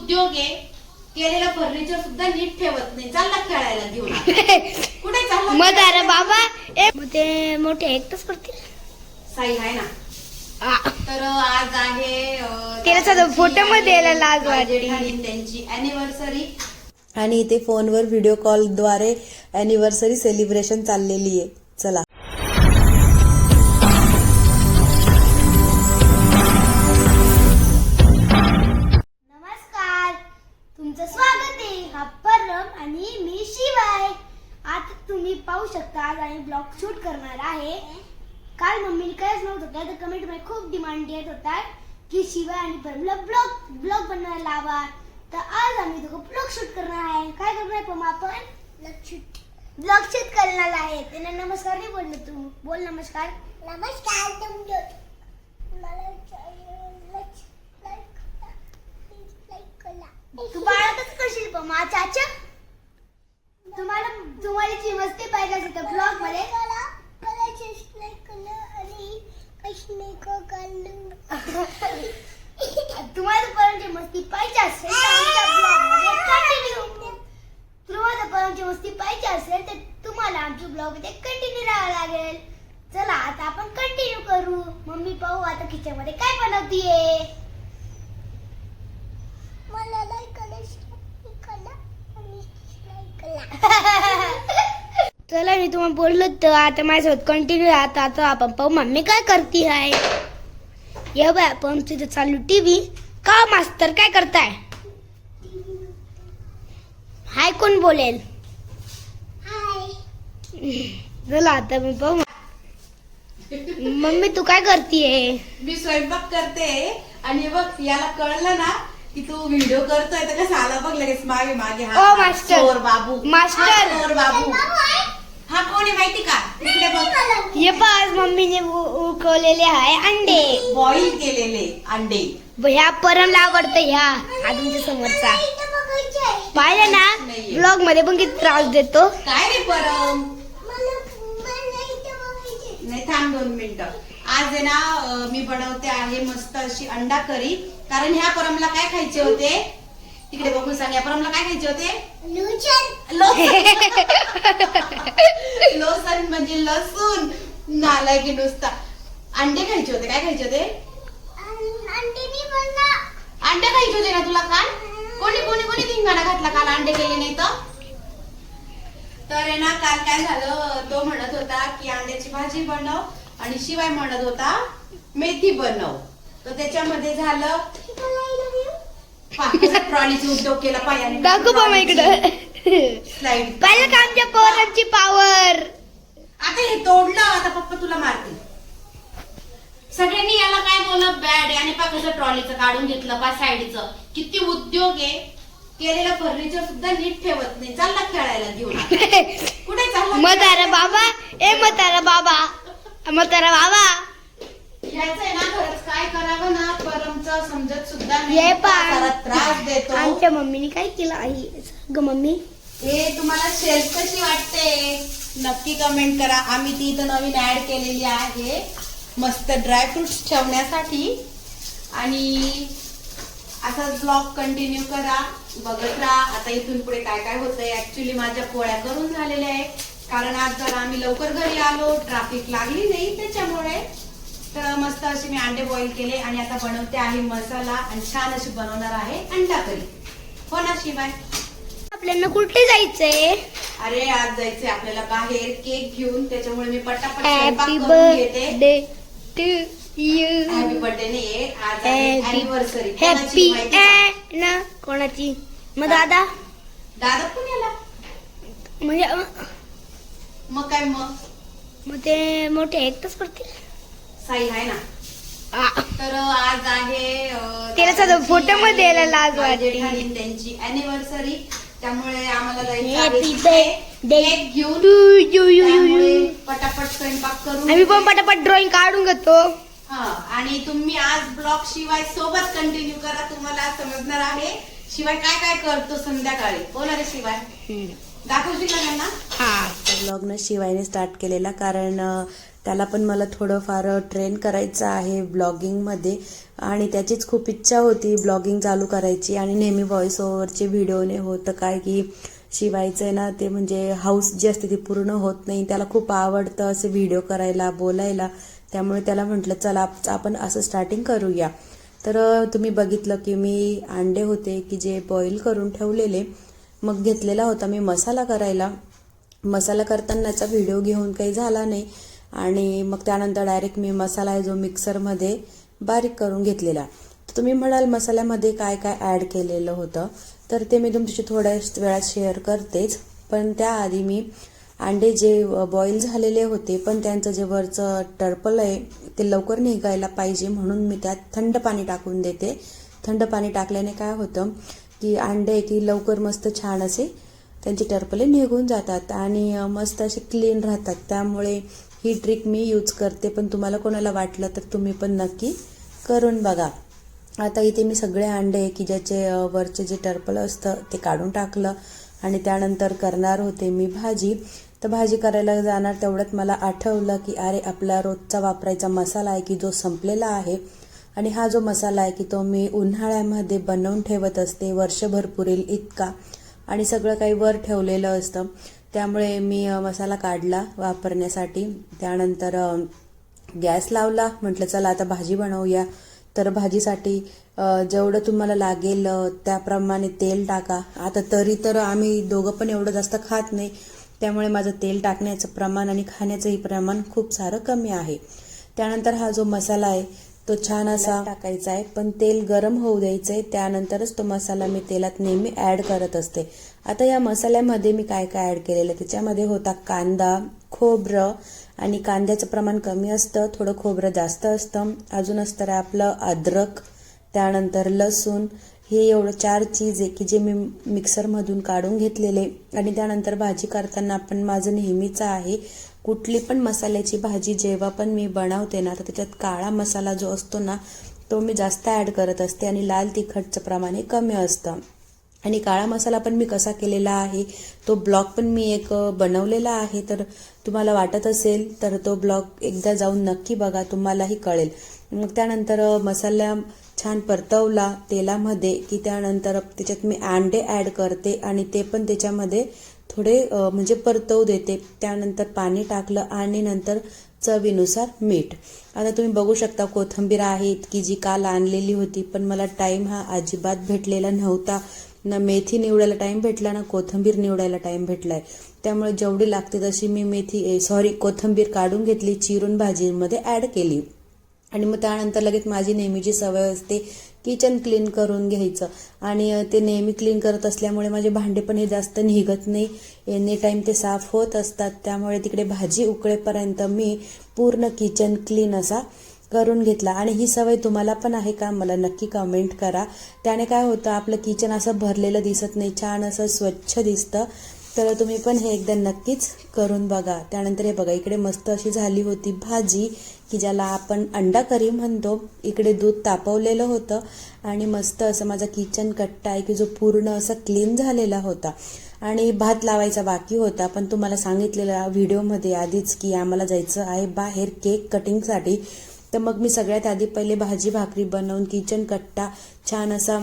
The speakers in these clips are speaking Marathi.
उद्योग आहे, केलेलं फर्निचर सुद्धा नीट ठेवत नाही. चालला खेळायला घेऊन कुठे चालला? मग अरे बाबा ते मोठे एकटच करतील. साई आहे ना. तर आज आहे त्याला फोटो मध्ये यायला लाज वाटते. त्यांची अॅनिव्हर्सरी आणि इथे फोनवर व्हिडिओ कॉलद्वारे अॅनिव्हर्सरी सेलिब्रेशन चाललेली आहे. चला. नमस्कार, तुमचं स्वागत आहे. हा परम आणि मी शिवाय. आता तुम्ही पाहू शकता आज आम्ही ब्लॉग शूट करणार आहे. काल मम्मीने काहीच नव्हतं तर कमेंट मध्ये खूप डिमांड येत होता की शिवाय आणि परमला ब्लॉग बनवायला लावा. तर आज आम्ही दोघं ब्लॉग शूट करणार आहे. काय करणार आहे पम आपण? ब्लॉग शूट करणार आहे. त्यांना नमस्कार नाही बोललं तू. बोल नमस्कार. नमस्कार. तू बाळातच करशील पमा चाचा. तुम्हाला जी मस्ती पाहिजे असेल तर ब्लॉग मध्ये तुम्हाला पर्यंत मस्ती पाहिजे असेल तर आमच्या ब्लॉग मध्ये कंटिन्यू. तुम्हाला पर्यंत मस्ती पाहिजे असेल तर तुम्हाला आमच्या ब्लॉग मध्ये कंटिन्यू राहावं लागेल. चला आता आपण कंटिन्यू करू. मम्मी पाहू आता किचन मध्ये काय बनवतीये. मला चला मी तुम्हाला बोललो तर आता माझ्यासोबत कंटिन्यू राहता. आता आपण पाहू मम्मी काय करती आहे. ये बाय आपण तिथे चालू टीव्ही. का मास्तर काय करताय? हाय कोण बोलेल? चला आता मी पाहू. मम्मी तू काय करतीये? मी स्वयंपाक करते. आणि बघ याला कळलं ना की तू व्हिडिओ करतोय तर कसं आला बघ लगेच मागे मागे. ओ मास्टर. चोर बाबू. मास्टर. चोर बाबू. हा कोण आहे माहिती का? इकडे बघ. हे पहा आज मम्मीने उकळलेले आहे अंडे. बॉईल केलेले अंडे. ह्या परमला आवडतं. ह्या हा तुमच्या समोरचा पाहिलं ना ब्लॉग मध्ये पण किती त्रास देतो. काय रे परम? नाही थांब 2 मिनिटं. आज आहे ना मी बनवते आहे मस्त अशी अंडा करी. कारण ह्या परमला काय खायचे होते? तिकडे बघून सांग. या परमला काय खायचे होते? लोसन म्हणजे लसूण. नालाय की नुसता अंडे खायचे होते. काय खायचे होते? अंडे खायचे होते ना तुला काल. कोणी कोणी कोणी धिंगाणा घातला काल अंडे केले नाही तर आहे ना काल काय झालं. तो म्हणत होता की अंड्याची भाजी बनव आणि शिवाय म्हणत होता मेथी बनव. तर त्याच्यामध्ये झालं ट्रॉलीचा उद्योग केला पायाने. दाखव बाबा इकडं. स्लाइड पाहिलं का आमच्या पोरांची पावर. आता हे तोडलं. आता पप्पा तुला मारतील. सगळ्यांनी याला काय बोललं बॅड आहे. आणि पा कसं ट्रॉलीचं काढून घेतलं पा साईडचं. किती उद्योग आहे. केलेलं फर्निचर सुद्धा नीट ठेवत नाही. चालला खेळायला घेऊन कुठे चालला? म्हातारा बाबा. म्हातारा बाबा. म्हातारा बाबा. याचं आहे ना खरंच काय करावं ना परमचं समजत सुद्धा हे नाही. पहा त्रास देतो. आमच्या मम्मीने काय केलं आई ग मम्मी. हे तुम्हाला शेल्फ कशी वाटते नक्की कमेंट करा. आम्ही ती इथं नवीन ऍड केलेली आहे मस्त ड्रायफ्रुट्स ठेवण्यासाठी. आणि असाच ब्लॉग कंटिन्यू करा. बघत राहा. आता इथून पुढे काय काय होतंय. ऍक्च्युली माझ्या पोळ्या करून झालेल्या आहे. कारण आज जरा आम्ही लवकर घरी आलो. ट्रॅफिक लागली नाही त्याच्यामुळे. तर मस्त असे मी अंडे बॉईल केले. आणि आता बनवते आहे मसाला. आणि छान अशी बनवणार आहे अंडा करी. हो ना शिवाय? आपल्याला कुठे जायचंय? अरे आज जायचंय आपल्याला बाहेर केक घेऊन. त्याच्यामुळे मी पटापट स्वयंपाक हॅपी करून घेते. Birthday to you. Happy birthday नाही आज अॅनिव्हर्सरी. हॅपी ना कोणाची? मग दादा. दादा पुण्याला. म्हणजे मग काय मग ते मोठे एकटच करतील. साई आहे ना. तर आज आहे त्याला फोटो मध्ये यायला लाज वाटते. त्यांची अॅनिव्हर्सरी. त्यामुळे आम्हाला जायचं हॅपी आहे बर्थडे केक घेऊन. To you. पटापट स्वयंपाक करून आम्ही पण पटापट ड्रॉइंग काढून घेतो. हा. आणि तुम्ही आज ब्लॉग शिवाय सोबत कंटिन्यू करा. तुम्हाला समजणार आहे शिवाय काय काय करतो संध्याकाळी. बोला रे शिवाय. दाखवशील का त्यांना? ब्लॉग न शिवायने स्टार्ट केलेला कारण त्याला पण मला थोडंफार ट्रेन करायचं आहे ब्लॉगिंगमध्ये आणि त्याचीच खूप इच्छा होती ब्लॉगिंग चालू करायची. आणि नेहमी व्हॉइस ओव्हरचे व्हिडिओने होतं काय की शिवायचं आहे ना ते म्हणजे हाऊस जी असते ती पूर्ण होत नाही. त्याला खूप आवडतं असे व्हिडिओ करायला बोलायला, त्यामुळे त्याला म्हटलं चला आपण असं स्टार्टिंग करूया. तर तुम्ही बघितलं की मी अंडे होते की जे बॉईल करून ठेवलेले, मग घेतलेला होता मी मसाला करायला. मसाला करतानाचा व्हिडिओ घेऊन काही झाला नाही आणि मग त्यानंतर डायरेक्ट मी मसाला आहे जो मिक्सरमध्ये बारीक करून घेतलेला. तर तुम्ही म्हणाल मसाल्यामध्ये काय काय ॲड केलेलं होतं, तर ते मी तुमच्याशी थोड्या वेळात शेअर करतेच. पण त्याआधी मी अंडे जे बॉईल झालेले होते पण त्यांचं जे वरचं टर्पल आहे ते लवकर निघायला पाहिजे म्हणून मी त्यात थंड पाणी टाकून देते. थंड पाणी टाकल्याने काय होतं की अंडे की लवकर मस्त छान असे त्यांची टर्पले निघून जातात आणि मस्त असे क्लीन राहतात. त्यामुळे ही ट्रिक मी यूज करते, पण तुम्हाला कोणाला वाटलं तर तुम्ही पण नक्की करून बघा. आता इथे मी सगळे अंडे की ज्याचे वरचे जे टर्पल असतं ते काढून टाकलं आणि त्यानंतर करणार होते मी भाजी. तर भाजी करायला जाणार तेवढ्यात मला आठवलं की अरे आपला रोजचा वापरायचा मसाला आहे की जो संपलेला आहे आणि हा जो मसाला आहे की तो मी उन्हाळ्यामध्ये बनवून ठेवत असते, वर्षभर पुरेल इतका, आणि सगळं काही वर ठेवलेलं असतं. त्यामुळे मी मसाला काढला वापरण्यासाठी. त्यानंतर गॅस लावला, म्हटलं चला आता भाजी बनवूया. तर भाजीसाठी जेवढं तुम्हाला लागेल त्याप्रमाणे तेल टाका. आता तरी तर आम्ही दोघं पण एवढं जास्त खात नाही, त्यामुळे माझं तेल टाकण्याचं प्रमाण आणि खाण्याचंही प्रमाण खूप सारं कमी आहे. त्यानंतर हा जो मसाला आहे तो छान असा टाकायचा आहे, पण तेल गरम होऊ द्यायचं आहे. त्यानंतरच तो मसाला मी तेलात नेहमी ॲड करत असते. आता या मसाल्यामध्ये मी काय काय ॲड केलेलं, त्याच्यामध्ये होता कांदा, खोबरं, आणि कांद्याचं प्रमाण कमी असतं, थोडं खोबरं जास्त असतं. अजून असतं आपलं अद्रक, त्यानंतर लसूण. हे एवढं 4 चीज आहे की जे मी मिक्सरमधून काढून घेतलेले. आणि त्यानंतर भाजी करताना पण माझं नेहमीचं आहे, कुठली पण मसाल्याची भाजी जेव्हा पण मी बनवते ना तर त्याच्यात काळा मसाला जो असतो ना तो मी जास्त ॲड करत असते आणि लाल तिखटचं प्रमाण हे कमी असतं. आणि काळा मसाला पण मी कसा केलेला आहे तो ब्लॉग पण मी एक बनवलेला आहे, तर तुम्हाला वाटत असेल तर तो ब्लॉग एकदा जाऊन नक्की बघा, तुम्हालाही कळेल. मग त्यानंतर मसाला छान परतवला तेलामध्ये की त्यानंतर त्याच्यात मी अंडे ॲड करते आणि ते पण त्याच्यामध्ये थोडे म्हणजे परतवू देते. त्यानंतर पाणी टाकलं आणि नंतर चवीनुसार मीठ. आता तुम्ही बघू शकता कोथिंबीर आहे की जी काल आणलेली होती, पण मला टाईम हा अजिबात भेटलेला नव्हता. ना मेथी निवडायला टाईम भेटला ना कोथिंबीर निवडायला टाईम भेटलाय. त्यामुळे जेवढी लागते तशी मी कोथिंबीर काढून घेतली, चिरून भाजीमध्ये ॲड केली. आणि मग त्यानंतर लगेच माझी नेहमीची सवय असते किचन क्लीन करून घ्यायचं, आणि ते नेहमी क्लीन करत असल्यामुळे माझे भांडे पण हे जास्त निघत नाही, एनी टाईम ते साफ होत असतात. त्यामुळे तिकडे भाजी उकळेपर्यंत मी पूर्ण किचन क्लीन असा करून घेतला. आणि ही सवय तुम्हाला पण आहे का मला नक्की कमेंट करा. त्याने काय होतं आपलं किचन असं भरलेलं दिसत नाही, छान असं स्वच्छ दिसतं. तर तुम्ही पण हे एकदा नक्कीच करून बघा. त्यानंतर हे बघा इकडे मस्त अशी झाली होती भाजी की ज्याला आपण अंडा करी म्हणतो. इकडे दूध तापवलेलं होतं आणि मस्त असं माझा किचन कट्टा आहे की जो पूर्ण असा क्लीन झालेला होता. आणि भात लावायचा बाकी होता, पण तुम्हाला सांगितलेलं व्हिडिओमध्ये आधीच की आम्हाला जायचं आहे बाहेर केक कटिंगसाठी. तर मग मी सगळ्यात आधी पहिले भाजी भाकरी बनवून किचन कट्टा छान असा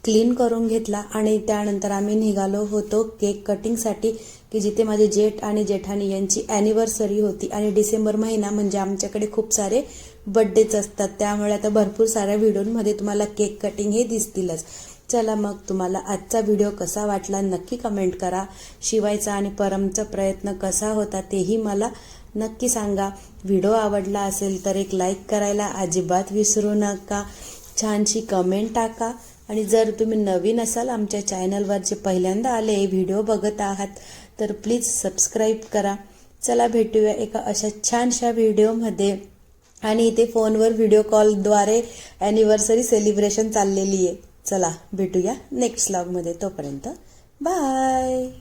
क्लीन करून घेतला आणि त्यानंतर आम्ही निघालो होतो केक कटिंगसाठी की जिथे माझे जेठ आणि जेठानी यांची ॲनिव्हर्सरी होती. आणि डिसेंबर महिना म्हणजे आमच्याकडे खूप सारे बर्थडेच असतात, त्यामुळे आता भरपूर साऱ्या व्हिडिओमध्ये तुम्हाला केक कटिंग हे दिसतीलच. चला मग तुम्हाला आजचा व्हिडिओ कसा वाटला नक्की कमेंट करा. शिवायचा आणि परमचा प्रयत्न कसा होता तेही मला नक्की सांगा. व्हिडिओ आवडला असेल तर एक लाईक करायला अजिबात विसरू नका, छानशी कमेंट टाका. आणि जर तुम्ही नवीन असाल आमच्या चॅनलवर जे पहिल्यांदा आले व्हिडिओ बघत आहात तर प्लीज सबस्क्राईब करा. चला भेटूया एका अशा छानशा व्हिडिओमध्ये. आणि इथे फोनवर व्हिडिओ कॉलद्वारे ॲनिव्हर्सरी सेलिब्रेशन चाललेली आहे. चला भेटूया नेक्स्ट व्लॉगमध्ये. तोपर्यंत बाय.